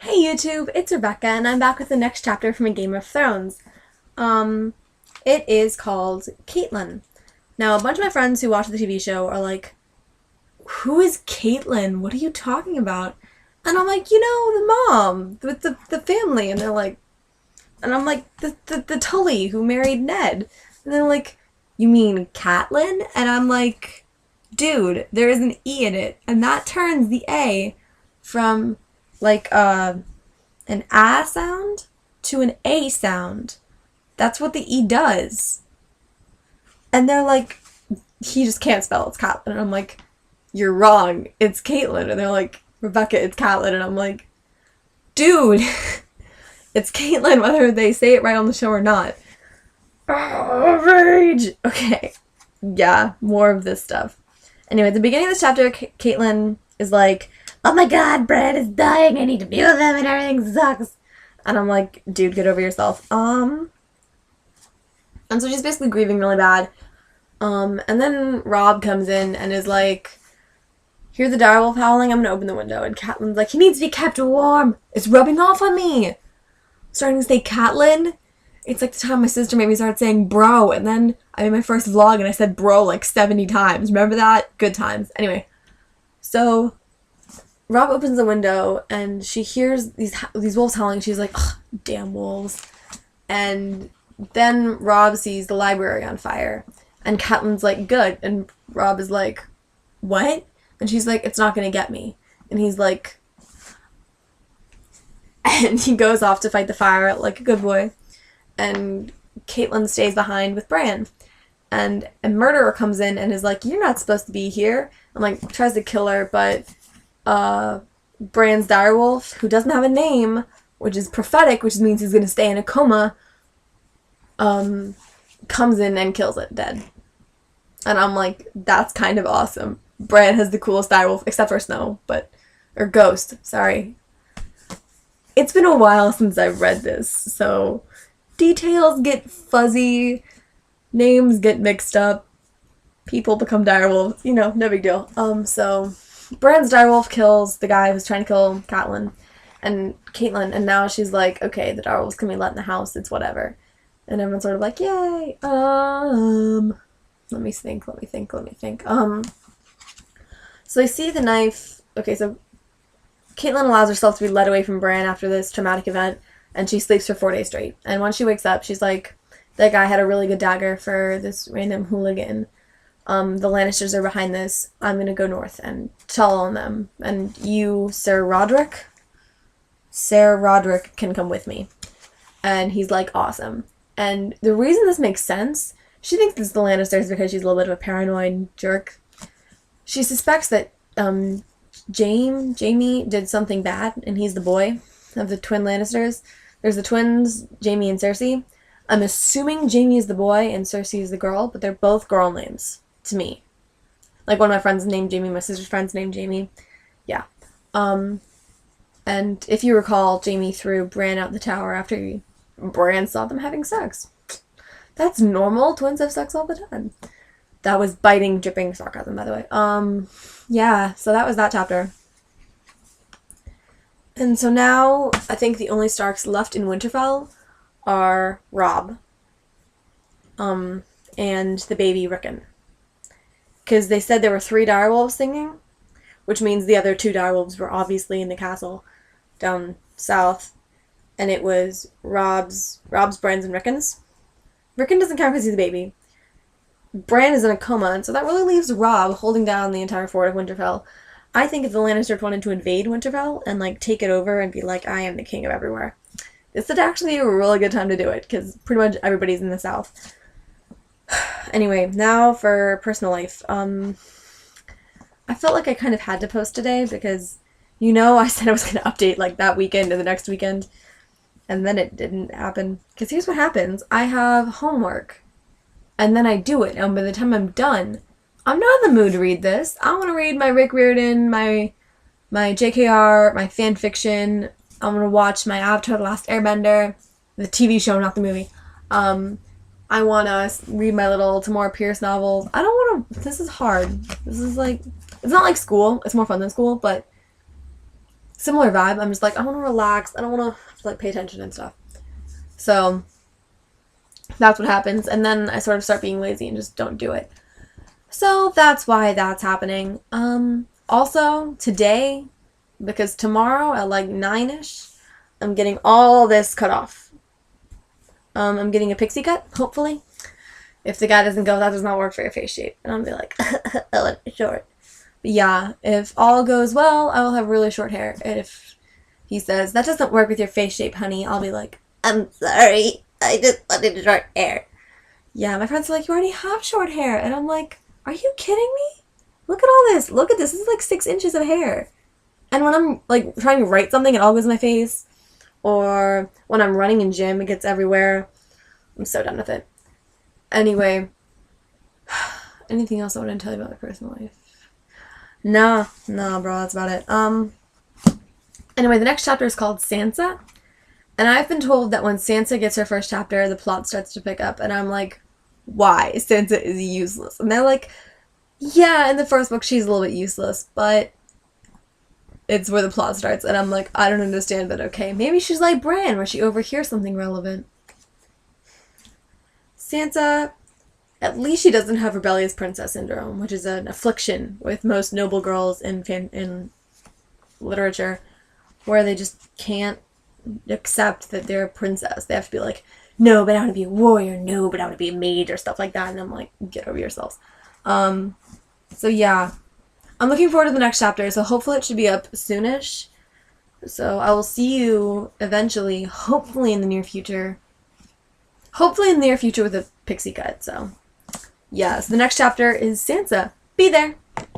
Hey YouTube, it's Rebecca, and I'm back with the next chapter from A Game of Thrones. Um, it is called Catelyn. Now, a bunch of my friends who watch the TV show are like, "Who is Catelyn? What are you talking about?" And I'm like, the mom with the family, and they're like, and I'm like, the Tully who married Ned, and they're like, "You mean Catelyn?" And I'm like, "Dude, there is an E in it, and that turns the A from like an A sound to an A sound. That's what the E does." And they're like, "He just can't spell, it's Catelyn." And I'm like, "You're wrong, it's Caitlyn." And they're like, "Rebecca, it's Catelyn." And I'm like, "Dude, it's Caitlyn whether they say it right on the show or not." Oh, rage! Okay, yeah, more of this stuff. Anyway, at the beginning of this chapter, Caitlyn is like, "Oh my god, Brad is dying, I need to be with him and everything sucks." And I'm like, "Dude, get over yourself." And so she's basically grieving really bad. And then Rob comes in and is like, "Hear the direwolf howling? I'm gonna open the window." And Catelyn's like, "He needs to be kept warm. It's rubbing off on me." Starting to say Catelyn. It's like the time my sister made me start saying bro, and then I made my first vlog and I said bro like 70 times. Remember that? Good times. Anyway, so Rob opens the window and she hears these wolves howling. She's like, "Ugh, damn wolves." And then Rob sees the library on fire. And Catelyn's like, "Good." And Rob is like, "What?" And she's like, "It's not going to get me." And he's like, and he goes off to fight the fire like a good boy. And Catelyn stays behind with Bran. And a murderer comes in and is like, "You're not supposed to be here." And like tries to kill her, but Bran's direwolf, who doesn't have a name, which is prophetic, which means he's gonna stay in a coma, comes in and kills it dead. And I'm like, that's kind of awesome. Bran has the coolest direwolf, except for Snow, or Ghost, sorry. It's been a while since I've read this, so details get fuzzy, names get mixed up, people become direwolves, no big deal. So Bran's direwolf kills the guy who's trying to kill Catelyn and Caitlyn, and now she's like, "Okay, the direwolves can be let in the house, it's whatever." And everyone's sort of like, "Yay." Let me think. So they see the knife. Okay, so Caitlyn allows herself to be led away from Bran after this traumatic event, and she sleeps for 4 days straight. And when she wakes up, she's like, "That guy had a really good dagger for this random hooligan. The Lannisters are behind this. I'm gonna go north and tell on them. And you, Sir Roderick, can come with me." And he's like, "Awesome." And the reason this makes sense, she thinks this is the Lannisters because she's a little bit of a paranoid jerk. She suspects that Jaime did something bad, and he's the boy of the twin Lannisters. There's the twins, Jaime and Cersei. I'm assuming Jaime is the boy and Cersei is the girl, but they're both girl names to me. Like one of my friends is named Jaime, my sister's friend's named Jaime. Yeah. And if you recall, Jaime threw Bran out the tower after Bran saw them having sex. That's normal. Twins have sex all the time. That was biting, dripping sarcasm, by the way. Yeah, so that was that chapter. And so now, I think the only Starks left in Winterfell are Robb, and the baby Rickon. Because they said there were 3 direwolves singing, which means the other 2 direwolves were obviously in the castle down south, and it was Robb's, Bran's, and Rickon's. Rickon doesn't count because he's a baby. Bran is in a coma, and so that really leaves Robb holding down the entire fort of Winterfell. I think if the Lannisters wanted to invade Winterfell and like take it over and be like, "I am the king of everywhere," this would actually be a really good time to do it, because pretty much everybody's in the south. Anyway, now for personal life. I felt like I kind of had to post today because, I said I was going to update like that weekend or the next weekend, and then it didn't happen. Because here's what happens. I have homework, and then I do it, and by the time I'm done, I'm not in the mood to read this. I want to read my Rick Riordan, my JKR, my fan fiction. I'm going to watch my Avatar: The Last Airbender, the TV show, not the movie. I want to read my little Tamora Pierce novels. I don't want to... This is hard. This is like... It's not like school. It's more fun than school, but similar vibe. I'm just like, I want to relax. I don't want to like pay attention and stuff. So that's what happens. And then I sort of start being lazy and just don't do it. So that's why that's happening. Also today, because tomorrow at like 9ish, I'm getting all this cut off. I'm getting a pixie cut, hopefully. If the guy doesn't go, that does not work for your face shape. And I'll be like, I want it short. But yeah, if all goes well, I will have really short hair. And if he says, that doesn't work with your face shape, honey, I'll be like, I'm sorry. I just wanted short hair. Yeah, my friends are like, you already have short hair. And I'm like, are you kidding me? Look at all this. Look at this. This is like 6 inches of hair. And when I'm like trying to write something, it all goes in my face. Or when I'm running in gym, it gets everywhere. I'm so done with it. Anyway, anything else I want to tell you about my personal life? Nah, bro, that's about it. Anyway, the next chapter is called Sansa. And I've been told that when Sansa gets her first chapter, the plot starts to pick up. And I'm like, why? Sansa is useless. And they're like, yeah, in the first book she's a little bit useless, but it's where the plot starts. And I'm like, I don't understand, but okay. Maybe she's like Bran, where she overhears something relevant. Sansa, at least she doesn't have rebellious princess syndrome, which is an affliction with most noble girls in literature, where they just can't accept that they're a princess. They have to be like, no, but I want to be a warrior. No, but I want to be a mage or stuff like that. And I'm like, get over yourselves. So yeah, I'm looking forward to the next chapter. So hopefully it should be up soonish. So I will see you eventually, hopefully in the near future. Hopefully in the near future with a pixie cut. So yeah, so the next chapter is Sansa. Be there.